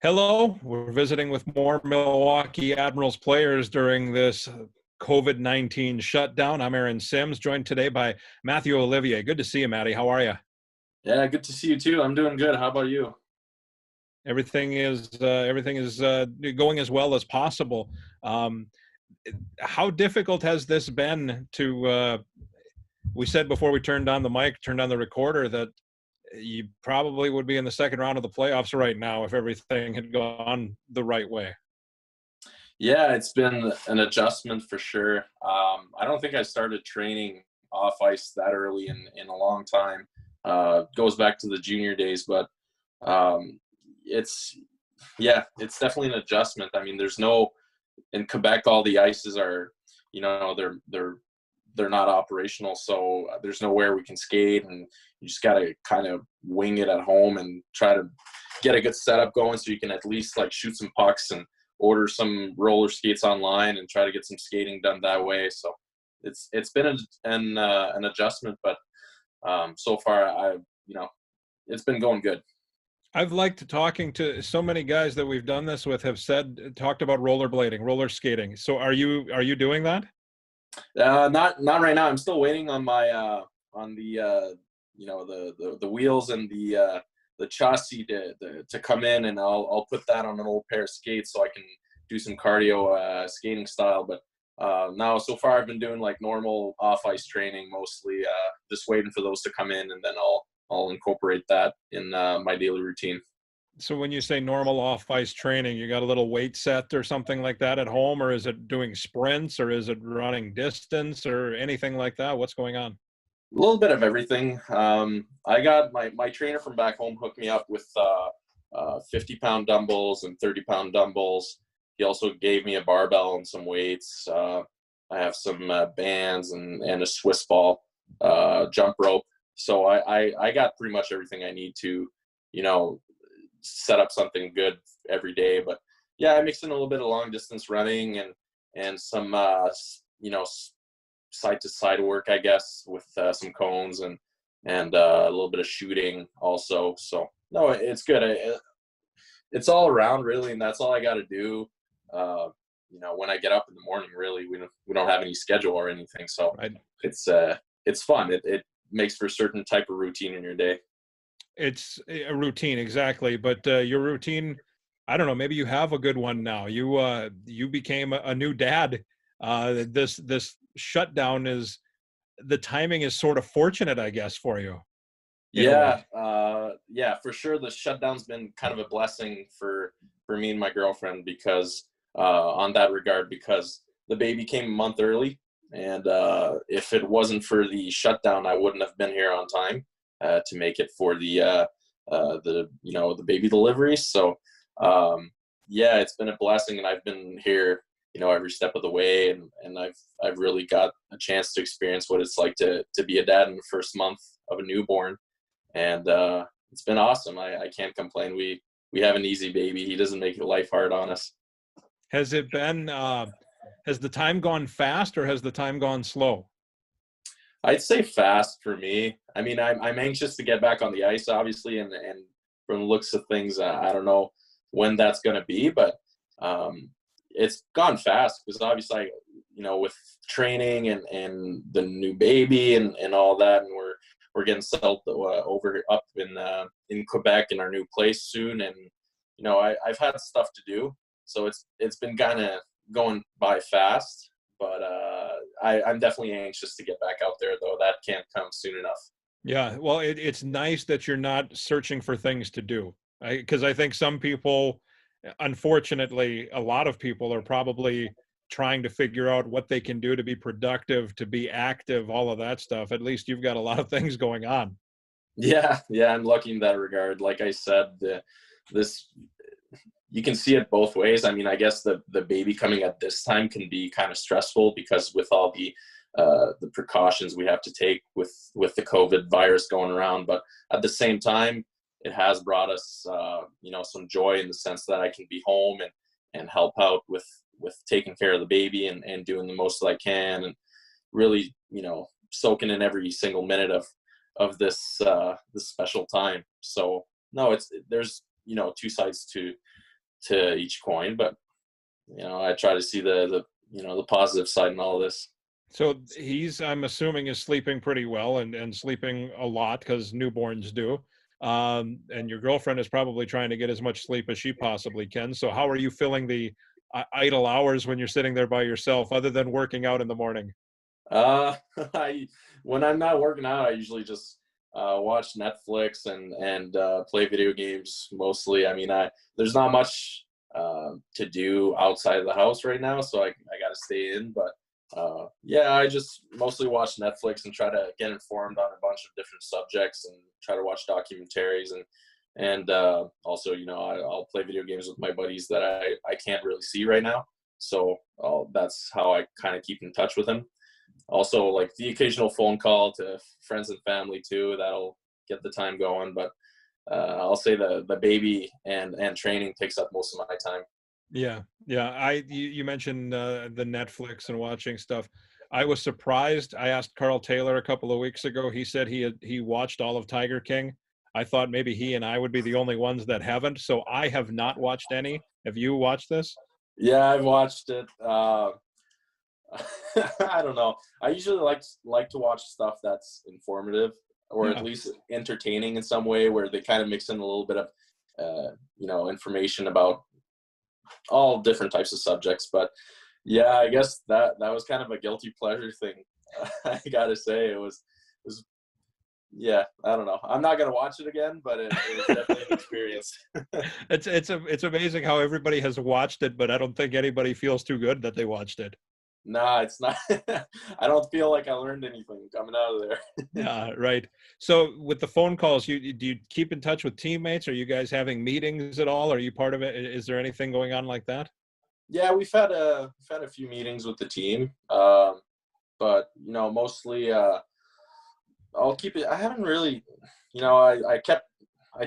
Hello, we're visiting with more Milwaukee Admirals players during this COVID-19 shutdown. I'm Aaron Sims, joined today by Mathieu Olivier. Good to see you, Matty. How are you? Yeah, good to see you too. I'm doing good. How about you? Everything is going as well as possible. Um, how difficult has this been to? We said before we turned on the recorder, that you probably would be in the second round of the playoffs right now if everything had gone the right way. Yeah, it's been an adjustment for sure. I don't think I started training off ice that early in a long time. Goes back to the junior days, but um, it's it's definitely an adjustment. I mean, there's no in Quebec, all the ices are, they're not operational, so there's nowhere we can skate, and you just got to kind of wing it at home and try to get a good setup going so you can at least like shoot some pucks and order some roller skates online and try to get some skating done that way. So it's been an adjustment, but so far it's been going good. I've liked talking to so many guys that we've done this with have talked about rollerblading, roller skating. So are you doing that? Not right now. I'm still waiting on my on the the wheels and the chassis to come in, and I'll put that on an old pair of skates so I can do some cardio skating style. But now so far I've been doing like normal off ice training mostly. Just waiting for those to come in, and then I'll incorporate that in my daily routine. So when you say normal off ice training, you got a little weight set or something like that at home, or is it doing sprints, or is it running distance or anything like that? What's going on? A little bit of everything. I got my trainer from back home hooked me up with 50-pound dumbbells and 30-pound dumbbells. He also gave me a barbell and some weights. I have some bands and a Swiss ball, jump rope. So I got pretty much everything I need to, set up something good every day. But yeah, I mix in a little bit of long distance running and some side to side work, I guess, with some cones and a little bit of shooting also. So no, it's good. It's all around really, and that's all I got to do. When I get up in the morning, really, we don't have any schedule or anything, so Right. it's fun. It makes for a certain type of routine in your day. It's a routine, exactly. But your routine, I don't know, maybe you have a good one now. You became a new dad. This shutdown is the timing is sort of fortunate, I guess, for you in a way. Yeah, for sure. The shutdown's been kind of a blessing for me and my girlfriend because on that regard, because the baby came a month early, and if it wasn't for the shutdown, I wouldn't have been here on time to make it for the baby delivery. So yeah, it's been a blessing, and I've been here every step of the way, and I've really got a chance to experience what it's like to be a dad in the first month of a newborn, and it's been awesome. I can't complain. We have an easy baby. He doesn't make life hard on us. Has it been has the time gone fast, or has the time gone slow? I'd say fast for me. I mean, I'm anxious to get back on the ice, obviously, and from the looks of things, I don't know when that's going to be, but it's gone fast because obviously, with training and the new baby and all that, and we're getting settled over up in Quebec in our new place soon, and I've had stuff to do, so it's been kind of going by fast, but I'm definitely anxious to get back out there, though. That can't come soon enough. Yeah, well, it's nice that you're not searching for things to do, because I think some people, unfortunately, a lot of people are probably trying to figure out what they can do to be productive, to be active, all of that stuff. At least you've got a lot of things going on. Yeah, I'm lucky in that regard. Like I said, this you can see it both ways. I mean, I guess the baby coming at this time can be kind of stressful because with all the precautions we have to take with the COVID virus going around, but at the same time, it has brought us some joy in the sense that I can be home and help out with taking care of the baby and doing the most that I can, and really soaking in every single minute of this special time. So no, there's two sides to each coin, but I try to see the positive side in all this. So I'm assuming, is sleeping pretty well and sleeping a lot, because newborns do. And your girlfriend is probably trying to get as much sleep as she possibly can. So how are you filling the idle hours when you're sitting there by yourself, other than working out in the morning? Uh, when I'm not working out, I usually just watch Netflix and play video games mostly. I mean, there's not much to do outside of the house right now, so I got to stay in. But yeah, I just mostly watch Netflix and try to get informed on a bunch of different subjects and try to watch documentaries and also, I'll play video games with my buddies that I can't really see right now. So that's how I kind of keep in touch with them. Also, like the occasional phone call to friends and family too, that'll get the time going. But I'll say the baby and training takes up most of my time. Yeah, yeah. You mentioned the Netflix and watching stuff. I was surprised. I asked Carl Taylor a couple of weeks ago. He said he watched all of Tiger King. I thought maybe he and I would be the only ones that haven't. So I have not watched any. Have you watched this? Yeah, I've watched it. I don't know. I usually like to watch stuff that's informative or at least entertaining in some way, where they kind of mix in a little bit of information about all different types of subjects. But yeah, I guess that was kind of a guilty pleasure thing. I gotta say, it was yeah, I don't know. I'm not gonna watch it again, but it was definitely an experience. It's amazing how everybody has watched it, but I don't think anybody feels too good that they watched it. Nah, it's not. I don't feel like I learned anything coming out of there. Yeah, right. So with the phone calls, do you keep in touch with teammates? Are you guys having meetings at all? Are you part of it? Is there anything going on like that? Yeah, we've had a few meetings with the team, but mostly I'll keep it. I haven't really, I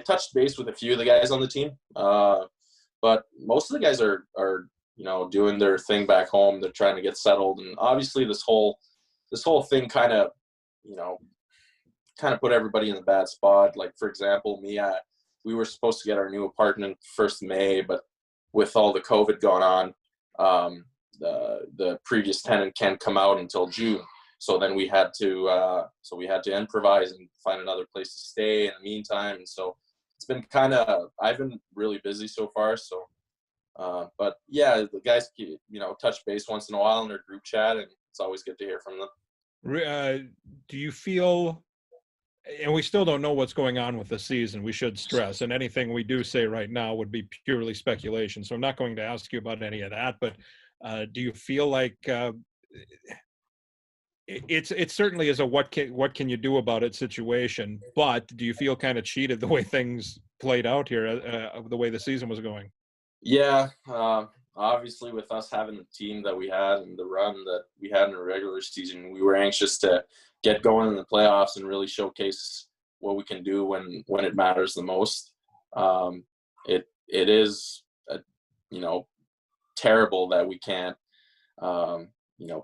touched base with a few of the guys on the team, but most of the guys are doing their thing back home. They're trying to get settled, and obviously this whole thing kind of put everybody in a bad spot. Like, for example, me, we were supposed to get our new apartment 1st May, but with all the COVID going on, the previous tenant can't come out until June. So then we had to improvise and find another place to stay in the meantime. And so it's been I've been really busy so far. So, but yeah, the guys, touch base once in a while in their group chat, and it's always good to hear from them. Do you feel, and we still don't know what's going on with the season, we should stress, and anything we do say right now would be purely speculation. So I'm not going to ask you about any of that, but do you feel like it certainly is a what can you do about it situation, but do you feel kind of cheated the way things played out here, the way the season was going? Yeah, obviously with us having the team that we had and the run that we had in the regular season, we were anxious to get going in the playoffs and really showcase what we can do when it matters the most. It is, terrible that we can't,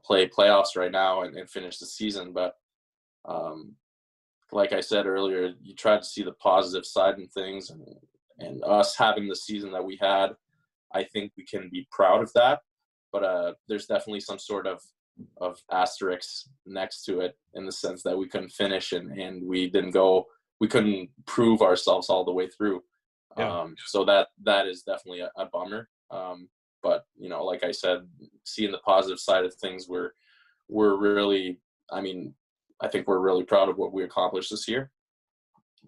play playoffs right now and finish the season. But like I said earlier, you try to see the positive side in things, and us having the season that we had, I think we can be proud of that. But there's definitely some sort of asterisk next to it, in the sense that we couldn't finish and we couldn't prove ourselves all the way through. Yeah. So that is definitely a bummer. But like I said, seeing the positive side of things, we're really, I think we're really proud of what we accomplished this year.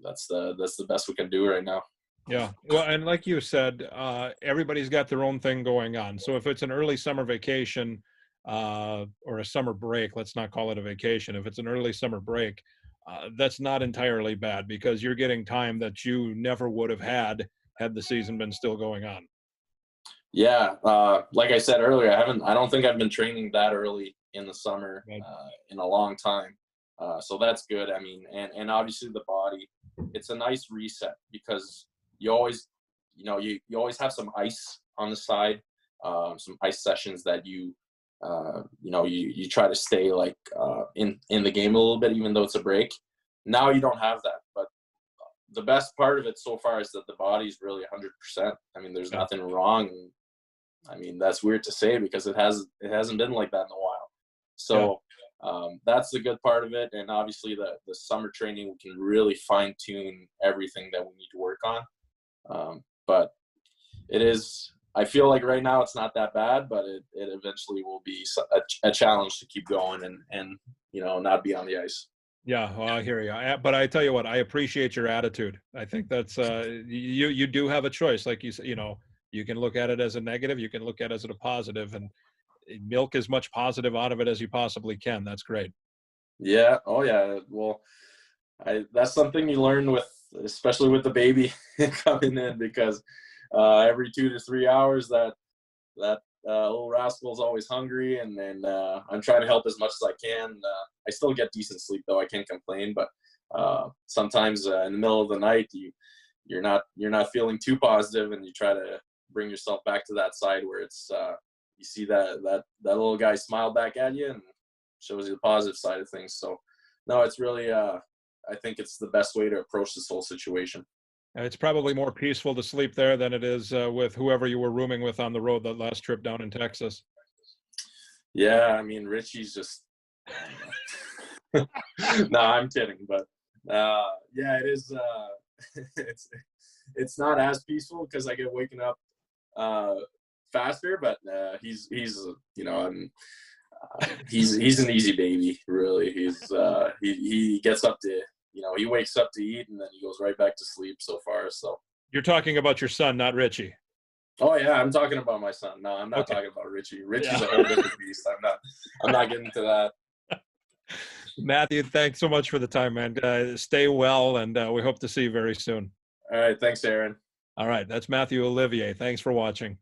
That's the best we can do right now. Yeah. Well, and like you said, everybody's got their own thing going on. So if it's an early summer vacation or a summer break, let's not call it a vacation. If it's an early summer break, that's not entirely bad, because you're getting time that you never would have had the season been still going on. Yeah. Like I said earlier, I don't think I've been training that early in the summer in a long time. So that's good. And obviously the body, it's a nice reset, because you always, you always have some ice on the side, some ice sessions that you try to stay in the game a little bit, even though it's a break. Now you don't have that, but the best part of it so far is that the body's really 100%. I mean, there's nothing wrong. I mean, that's weird to say because it hasn't been like that in a while. So that's the good part of it. And obviously the summer training, we can really fine tune everything that we need to work on. But it is, I feel like right now it's not that bad, but it eventually will be a challenge to keep going and, you know, not be on the ice. Yeah, well, I hear you. But I tell you what, I appreciate your attitude. I think that's you do have a choice. Like you said, you know, you can look at it as a negative, you can look at it as a positive, and milk as much positive out of it as you possibly can. That's great. Yeah. Oh yeah. Well, that's something you learn with, especially with the baby coming in, because every 2 to 3 hours that little rascal's always hungry, and then I'm trying to help as much as I can. I still get decent sleep though. I can't complain, but sometimes in the middle of the night you're not feeling too positive, and you try to bring yourself back to that side where it's you see that little guy smile back at you and shows you the positive side of things. So no, it's really I think it's the best way to approach this whole situation. It's probably more peaceful to sleep there than it is with whoever you were rooming with on the road that last trip down in Texas. Yeah, I mean, Richie's just no, I'm kidding, but yeah, it is. It's not as peaceful because I get waken up faster, but he's you know, he's an easy baby, really. He gets up to, you know, he wakes up to eat and then he goes right back to sleep so far. So You're talking about your son, not Richie. oh yeah, I'm talking about my son. No, I'm not talking about Richie. Richie's a whole different beast. I'm not getting to that. Matthew, thanks so much for the time, man. Stay well, and we hope to see you very soon. All right, thanks, Aaron. All right, that's Mathieu Olivier. Thanks for watching.